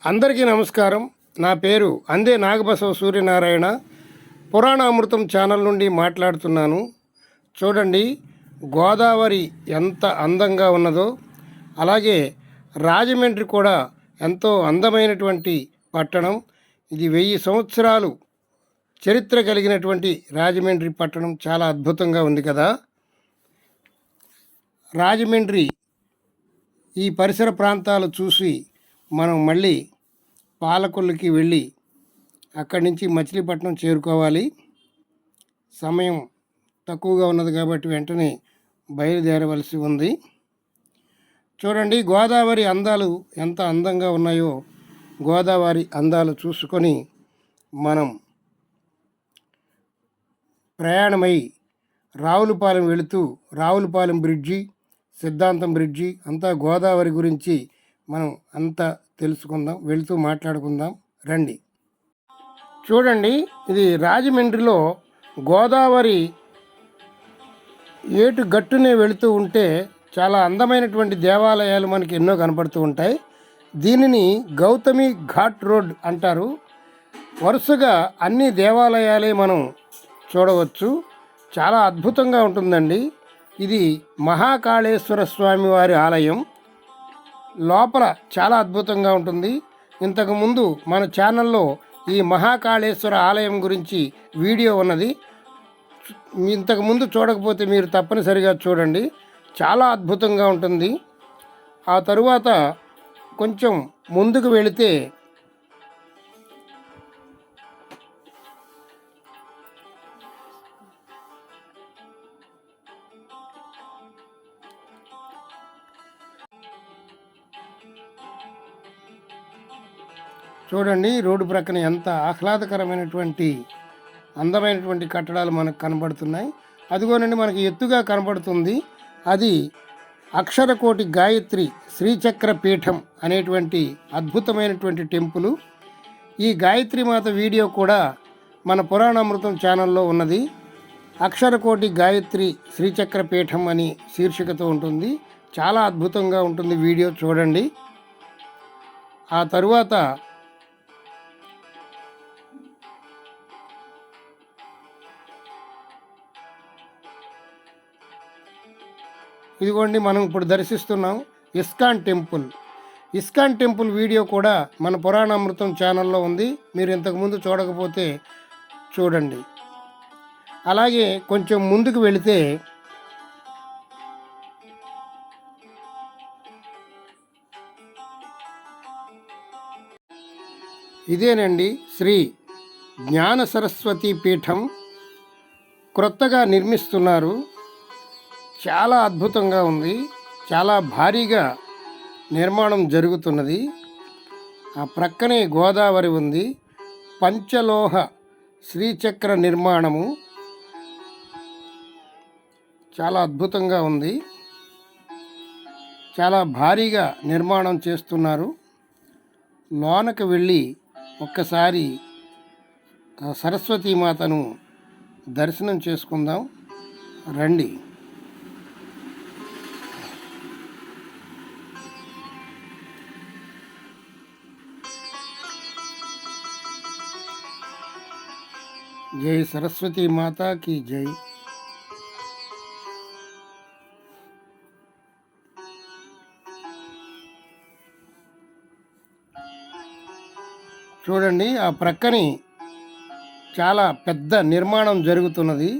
అందరికీ నమస్కారం. నా పేరు అందే నాగబసవ సూర్యనారాయణ. పురాణామృతం ఛానల్ నుండి మాట్లాడుతున్నాను. చూడండి, గోదావరి ఎంత అందంగా ఉన్నదో, అలాగే రాజమండ్రి కూడా ఎంతో అందమైనటువంటి పట్టణం. ఇది 1000 సంవత్సరాలు చరిత్ర కలిగినటువంటి రాజమండ్రి పట్టణం చాలా అద్భుతంగా ఉంది కదా. రాజమండ్రి ఈ పరిసర ప్రాంతాలు చూసి మనం మళ్ళీ పాలకొల్లుకి వెళ్ళి అక్కడి నుంచి మచిలీపట్నం చేరుకోవాలి. సమయం తక్కువగా ఉన్నది కాబట్టి వెంటనే బయలుదేరవలసి ఉంది. చూడండి, గోదావరి అందాలు ఎంత అందంగా ఉన్నాయో. గోదావరి అందాలు చూసుకొని మనం ప్రయాణమై రావులపాలెం వెళుతూ రావులపాలెం బ్రిడ్జి, సిద్ధాంతం బ్రిడ్జి అంతా గోదావరి గురించి మనం అంతా తెలుసుకుందాం, వెళుతూ మాట్లాడుకుందాం రండి. చూడండి, ఇది రాజమండ్రిలో గోదావరి ఏటు గట్టునే వెళుతూ ఉంటే చాలా అందమైనటువంటి దేవాలయాలు మనకి ఎన్నో కనపడుతూ ఉంటాయి. దీనిని గౌతమి ఘాట్ రోడ్ అంటారు. వరుసగా అన్ని దేవాలయాలే మనం చూడవచ్చు. చాలా అద్భుతంగా ఉంటుందండి. ఇది మహాకాళేశ్వర స్వామి వారి ఆలయం. లోపల చాలా అద్భుతంగా ఉంటుంది. ఇంతకుముందు మన ఛానల్లో ఈ మహాకాళేశ్వర ఆలయం గురించి వీడియో ఉన్నది. ఇంతకుముందు చూడకపోతే మీరు తప్పనిసరిగా చూడండి, చాలా అద్భుతంగా ఉంటుంది. ఆ తరువాత కొంచెం ముందుకు వెళితే చూడండి, రోడ్డు ప్రక్కన ఎంత ఆహ్లాదకరమైనటువంటి అందమైనటువంటి కట్టడాలు మనకు కనబడుతున్నాయి. అదిగోనండి, మనకి ఎత్తుగా కనబడుతుంది. అది అక్షరకోటి గాయత్రి శ్రీచక్ర పీఠం అనేటువంటి అద్భుతమైనటువంటి టెంపుల్. ఈ గాయత్రి మాత వీడియో కూడా మన పురాణామృతం ఛానల్లో ఉన్నది. అక్షరకోటి గాయత్రి శ్రీచక్ర పీఠం అని శీర్షికతో ఉంటుంది. చాలా అద్భుతంగా ఉంటుంది వీడియో, చూడండి. ఆ తరువాత ఇదిగోండి, మనం ఇప్పుడు దర్శిస్తున్నాం ISKCON temple. ISKCON temple video కూడా మన పురాణామృతం ఛానల్లో ఉంది. మీరు ఇంతకుముందు చూడకపోతే చూడండి. అలాగే కొంచెం ముందుకు వెళితే ఇదేనండి శ్రీ జ్ఞాన సరస్వతి పీఠం. క్రొత్తగా నిర్మిస్తున్నారు. చాలా అద్భుతంగా ఉంది. చాలా భారీగా నిర్మాణం జరుగుతున్నది. ఆ ప్రక్కనే గోదావరి ఉంది. పంచలోహ శ్రీచక్ర నిర్మాణము చాలా అద్భుతంగా ఉంది. చాలా భారీగా నిర్మాణం చేస్తున్నారు. లోనకు వెళ్ళి ఒక్కసారి సరస్వతీమాతను దర్శనం చేసుకుందాం రండి. జై సరస్వతి మాతా కీ జై. చూడండి, ఆ ప్రక్కని చాలా పెద్ద నిర్మాణం జరుగుతున్నది.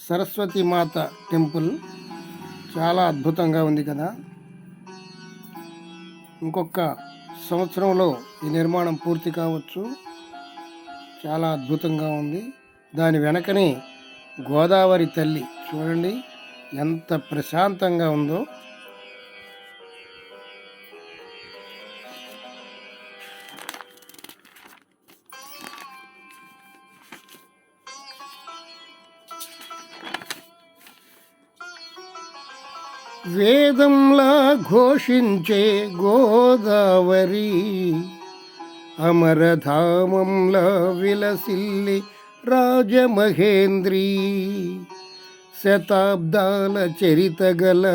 సరస్వతి మాత టెంపుల్ చాలా అద్భుతంగా ఉంది కదా. ఇంకొక సంవత్సరంలో ఈ నిర్మాణం పూర్తి కావచ్చు. చాలా అద్భుతంగా ఉంది. దాని వెనకనే గోదావరి తల్లి చూడండి ఎంత ప్రశాంతంగా ఉందో. వేదంలా ఘోషించే గోదావరి అమరధామంలా విలసిల్లి రాజమహేంద్రి. శతాబ్దాల చరితగల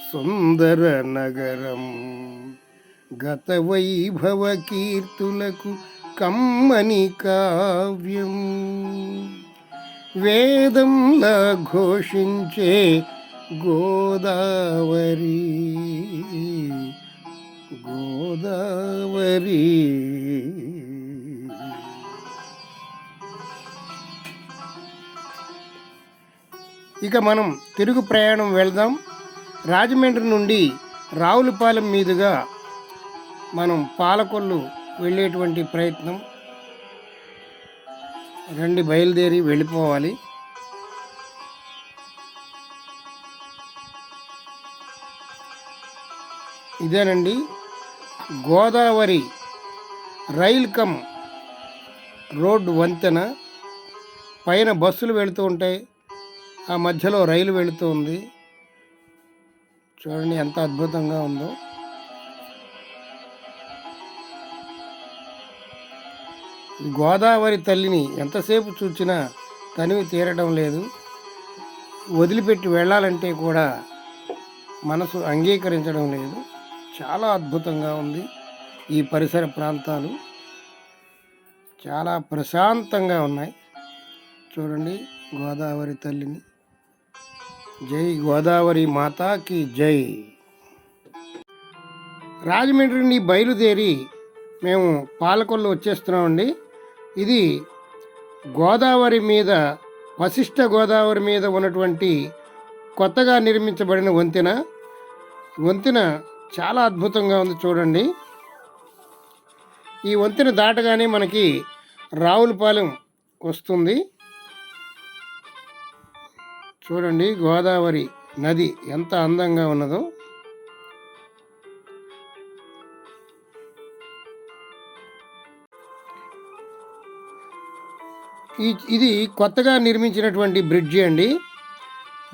సుందర నగరం గత వైభవ కీర్తులకు కమ్మని కావ్యం, వేదంలా ఘోషించే గోదావరి గోదావరి. ఇక మనం తిరుగు ప్రయాణం వెళ్దాం. రాజమండ్రి నుండి రావులపాలెం మీదుగా మనం పాలకొల్లు వెళ్ళేటువంటి ప్రయత్నం. రండి, బయలుదేరి వెళ్ళిపోవాలి. ఇదేనండి గోదావరి రైల్ కమ్ రోడ్డు వంతెన. పైన బస్సులు వెళుతూ ఉంటాయి, ఆ మధ్యలో రైలు వెళుతూ ఉంది. చూడండి ఎంత అద్భుతంగా ఉందో. గోదావరి తల్లిని ఎంతసేపు చూచినా తనివి తీరడం లేదు. వదిలిపెట్టి వెళ్ళాలంటే కూడా మనసు అంగీకరించడం లేదు. చాలా అద్భుతంగా ఉంది. ఈ పరిసర ప్రాంతాలు చాలా ప్రశాంతంగా ఉన్నాయి. చూడండి గోదావరి తల్లిని. జై గోదావరి మాతాకి జై. రాజమండ్రిని బయలుదేరి మేము పాలకొల్లు వచ్చేస్తున్నామండి. ఇది గోదావరి మీద, వశిష్ఠ గోదావరి మీద ఉన్నటువంటి కొత్తగా నిర్మించబడిన వంతెన. వంతెన చాలా అద్భుతంగా ఉంది. చూడండి, ఈ వంతెన దాటగానే మనకి రావులపాలెం వస్తుంది. చూడండి గోదావరి నది ఎంత అందంగా ఉన్నదో. ఇది కొత్తగా నిర్మించినటువంటి బ్రిడ్జి అండి.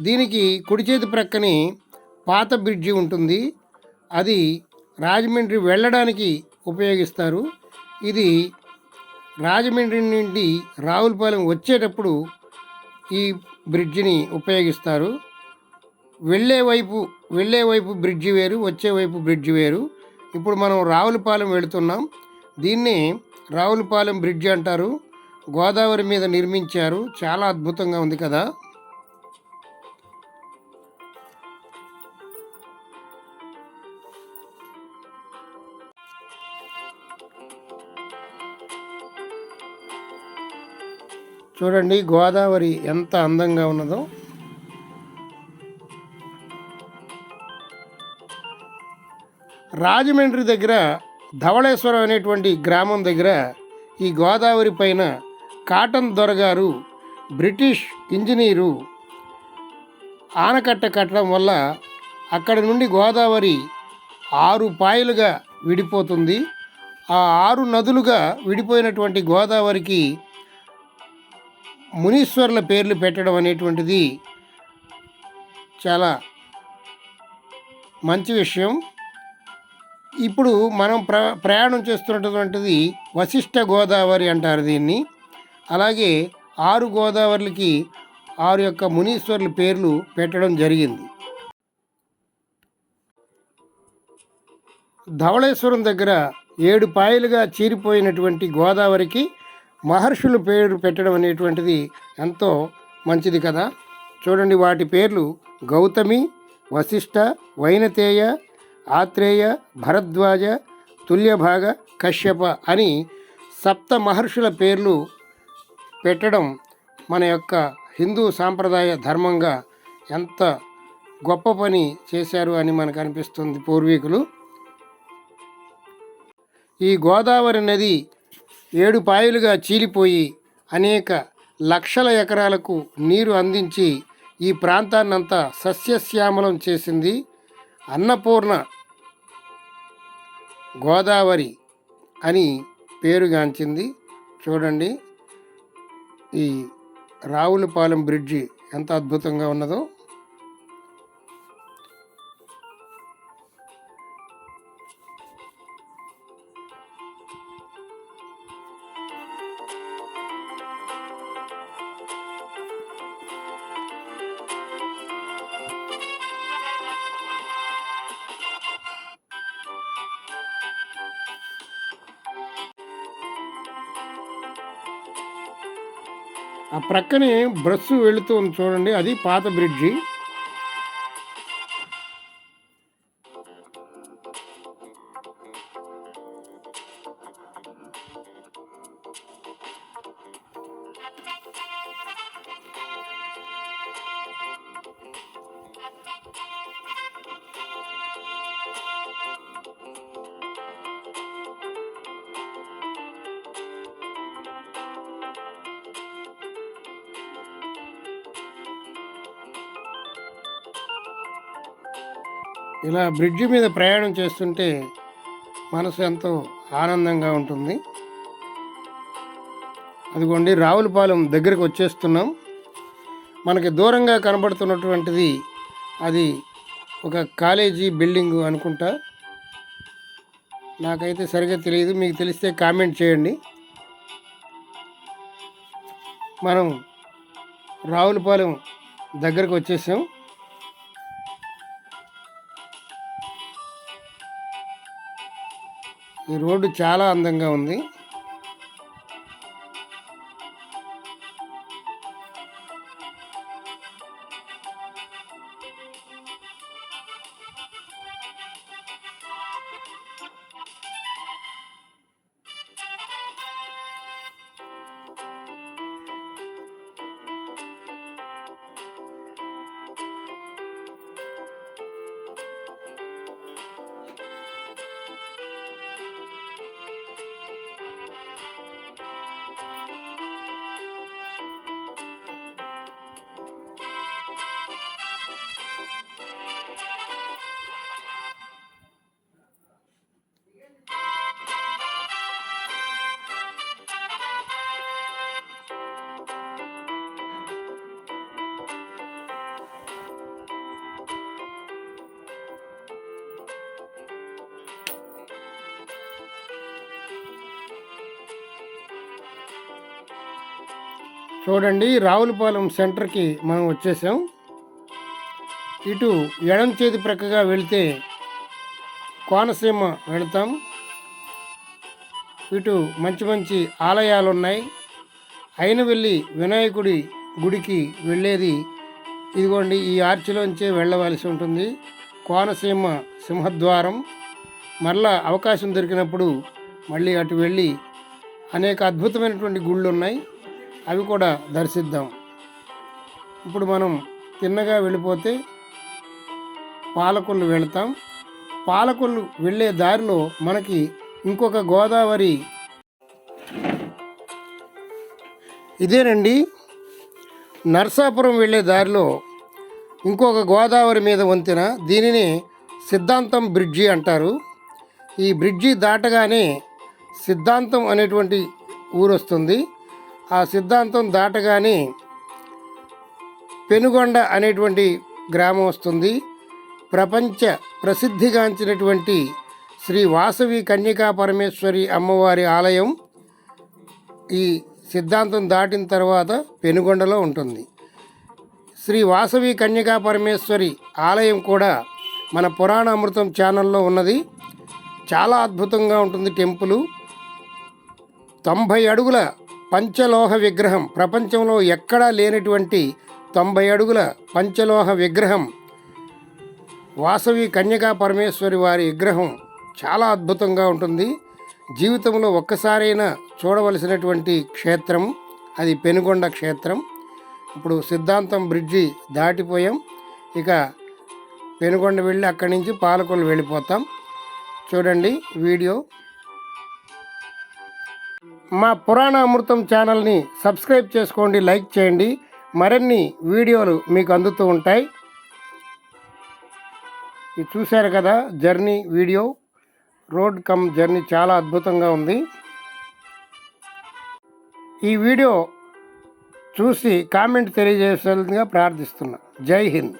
దీనికి కుడి చేతి ప్రక్కనే పాత బ్రిడ్జి ఉంటుంది. అది రాజమండ్రి వెళ్ళడానికి ఉపయోగిస్తారు. ఇది రాజమండ్రి నుండి రావులపాలెం వచ్చేటప్పుడు ఈ బ్రిడ్జిని ఉపయోగిస్తారు. వెళ్ళే వైపు బ్రిడ్జి వేరు, వచ్చేవైపు బ్రిడ్జి వేరు. ఇప్పుడు మనం రావులపాలెం వెళుతున్నాం. దీన్నే రావులపాలెం బ్రిడ్జి అంటారు. గోదావరి మీద నిర్మించారు. చాలా అద్భుతంగా ఉంది కదా. చూడండి గోదావరి ఎంత అందంగా ఉన్నదో. రాజమండ్రి దగ్గర ధవళేశ్వరం అనేటువంటి గ్రామం దగ్గర ఈ గోదావరి పైన కాటన్ దొరగారు, బ్రిటిష్ ఇంజనీరు ఆనకట్ట కట్టడం వల్ల అక్కడి నుండి గోదావరి 6 పాయలుగా విడిపోతుంది. ఆ 6 నదులుగా విడిపోయినటువంటి గోదావరికి మునీశ్వర్ల పేర్లు పెట్టడం అనేటువంటిది చాలా మంచి విషయం. ఇప్పుడు మనం ప్రయాణం చేస్తున్నటువంటిది వశిష్ఠ గోదావరి అంటారు దీన్ని. అలాగే 6 గోదావరికి 6 యొక్క మునీశ్వర్ల పేర్లు పెట్టడం జరిగింది. ధవళేశ్వరం దగ్గర 7 పాయలుగా చీరిపోయినటువంటి గోదావరికి మహర్షుల పేరు పెట్టడం అనేటువంటిది ఎంతో మంచిది కదా. చూడండి వాటి పేర్లు గౌతమి, వశిష్ఠ, వైనతేయ, ఆత్రేయ, భరద్వాజ, తుల్యభాగ, కశ్యప అని 7 మహర్షుల పేర్లు పెట్టడం మన యొక్క హిందూ సాంప్రదాయ ధర్మంగా ఎంత గొప్ప పని చేశారు అని మనకు అనిపిస్తుంది పూర్వీకులు. ఈ గోదావరి నది 7 పాయలుగా చీలిపోయి అనేక లక్షల ఎకరాలకు నీరు అందించి ఈ ప్రాంతాన్నంతా సస్యశ్యామలం చేసింది. అన్నపూర్ణ గోదావరి అని పేరుగాంచింది. చూడండి ఈ రావులపాలెం బ్రిడ్జి ఎంత అద్భుతంగా ఉన్నదో. ఆ ప్రక్కనే బస్సు వెళుతూ ఉంది చూడండి, అది పాత బ్రిడ్జి. ఇలా బ్రిడ్జి మీద ప్రయాణం చేస్తుంటే మనసు ఎంతో ఆనందంగా ఉంటుంది. అదిగోండి రావులపాలెం దగ్గరికి వచ్చేస్తున్నాం. మనకి దూరంగా కనబడుతున్నటువంటిది అది ఒక కాలేజీ బిల్డింగ్ అనుకుంటా, నాకైతే సరిగ్గా తెలియదు, మీకు తెలిస్తే కామెంట్ చేయండి. మనం రావులపాలెం దగ్గరకు వచ్చేసాం. ఈ రోడ్డు చాలా అందంగా ఉంది. చూడండి, రావులపాలెం సెంటర్కి మనం వచ్చేసాం. ఇటు ఎడం చేతి ప్రక్కగా వెళితే కోనసీమ వెళతాం. ఇటు మంచి మంచి ఆలయాలు ఉన్నాయి. అయినవెల్లి వినాయకుడి గుడికి వెళ్ళేది ఇదిగోండి, ఈ ఆర్చిలోంచే వెళ్ళవలసి ఉంటుంది. కోనసీమ సింహద్వారం. మరలా అవకాశం దొరికినప్పుడు మళ్ళీ అటు వెళ్ళి అనేక అద్భుతమైనటువంటి గుళ్ళు ఉన్నాయి, అవి కూడా దర్శిద్దాం. ఇప్పుడు మనం తిన్నగా వెళ్ళిపోతే పాలకొల్లు వెళతాం. పాలకొల్లు వెళ్ళే దారిలో మనకి ఇంకొక గోదావరి, ఇదేనండి నర్సాపురం వెళ్ళే దారిలో ఇంకొక గోదావరి మీద వంతెన, దీనిని సిద్ధాంతం బ్రిడ్జి అంటారు. ఈ బ్రిడ్జి దాటగానే సిద్ధాంతం అనేటువంటి ఊరు వస్తుంది. ఆ సిద్ధాంతం దాటగానే పెనుగొండ అనేటువంటి గ్రామం వస్తుంది. ప్రపంచ ప్రసిద్ధిగాంచినటువంటి శ్రీ వాసవి కన్యకా పరమేశ్వరి అమ్మవారి ఆలయం ఈ సిద్ధాంతం దాటిన తర్వాత పెనుగొండలో ఉంటుంది. శ్రీ వాసవి కన్యకా పరమేశ్వరి ఆలయం కూడా మన పురాణామృతం ఛానల్లో ఉన్నది. చాలా అద్భుతంగా ఉంటుంది టెంపుల్. 90 అడుగుల పంచలోహ విగ్రహం, ప్రపంచంలో ఎక్కడా లేనటువంటి 90 అడుగుల పంచలోహ విగ్రహం, వాసవి కన్యకా పరమేశ్వరి వారి విగ్రహం చాలా అద్భుతంగా ఉంటుంది. జీవితంలో ఒక్కసారైనా చూడవలసినటువంటి క్షేత్రం అది పెనుగొండ క్షేత్రం. ఇప్పుడు సిద్ధాంతం బ్రిడ్జి దాటిపోయాం. ఇక పెనుగొండ వెళ్ళి అక్కడి నుంచి పాలకొల్లు వెళ్ళిపోతాం. చూడండి వీడియో. మా పురాణ అమృతం ఛానల్ని సబ్స్క్రైబ్ చేసుకోండి, లైక్ చేయండి. మరిన్ని వీడియోలు మీకు అందుతూ ఉంటాయి. ఇది చూశారు కదా journey video. Road come journey చాలా అద్భుతంగా ఉంది. ఈ వీడియో చూసి కామెంట్ తెలియజేసేందుగా ప్రార్థిస్తున్నా. జై హింద్.